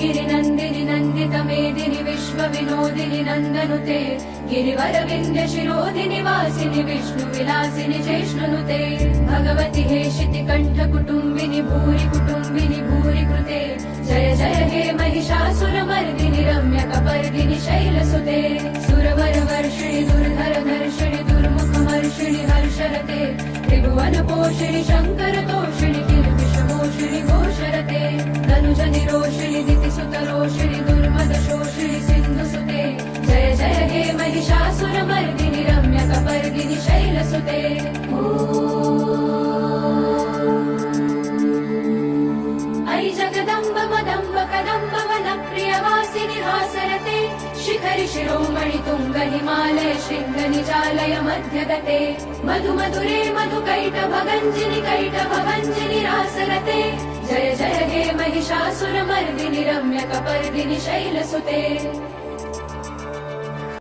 गिरिनन्दिनि नन्दितमेदिनि विश्वविनोदिनि नन्दनुते गिरिवरविन्द्य शिरोधिनि वासिनि विष्णुविलासिनि चेष्णुनुते भगवति हेशिति कण्ठकुटुम्बिनि भूरि कुटुम्बिनि भूरि कृते जय जय हे महिषासुरमर्दिनि रम्यकपर्दिनि शैलसुते सुरवरवर्षिणि दुर्धरधर्षिणि दुर्मुखमर्षिणि हर्षरते त्रिभुवनपोषिणि शङ्करतोषिणि किल्बिषमोषिणि घोषरते धनुजनिरोषिणि दितिसुतरोषिणि दुर्मदशोषिणि सिन्धुसुते जय जय हे महिषासुरमर्दिनि रम्यकपर्दिनि शैलसुते ऐ जगदम्ब मदम्ब कदम्ब वनप्रियवासिनि हासरते शिखरि शिरोमणि तुङ्ग हिमालय शृङ्ग निजालय मध्यगते मधु मधुरे मधुकैटभगञ्जिनि कैटभभञ्जिनि रासरते जय जय हे महिषासुरमर्दिनि रम्यकपर्दिनि शैलसुते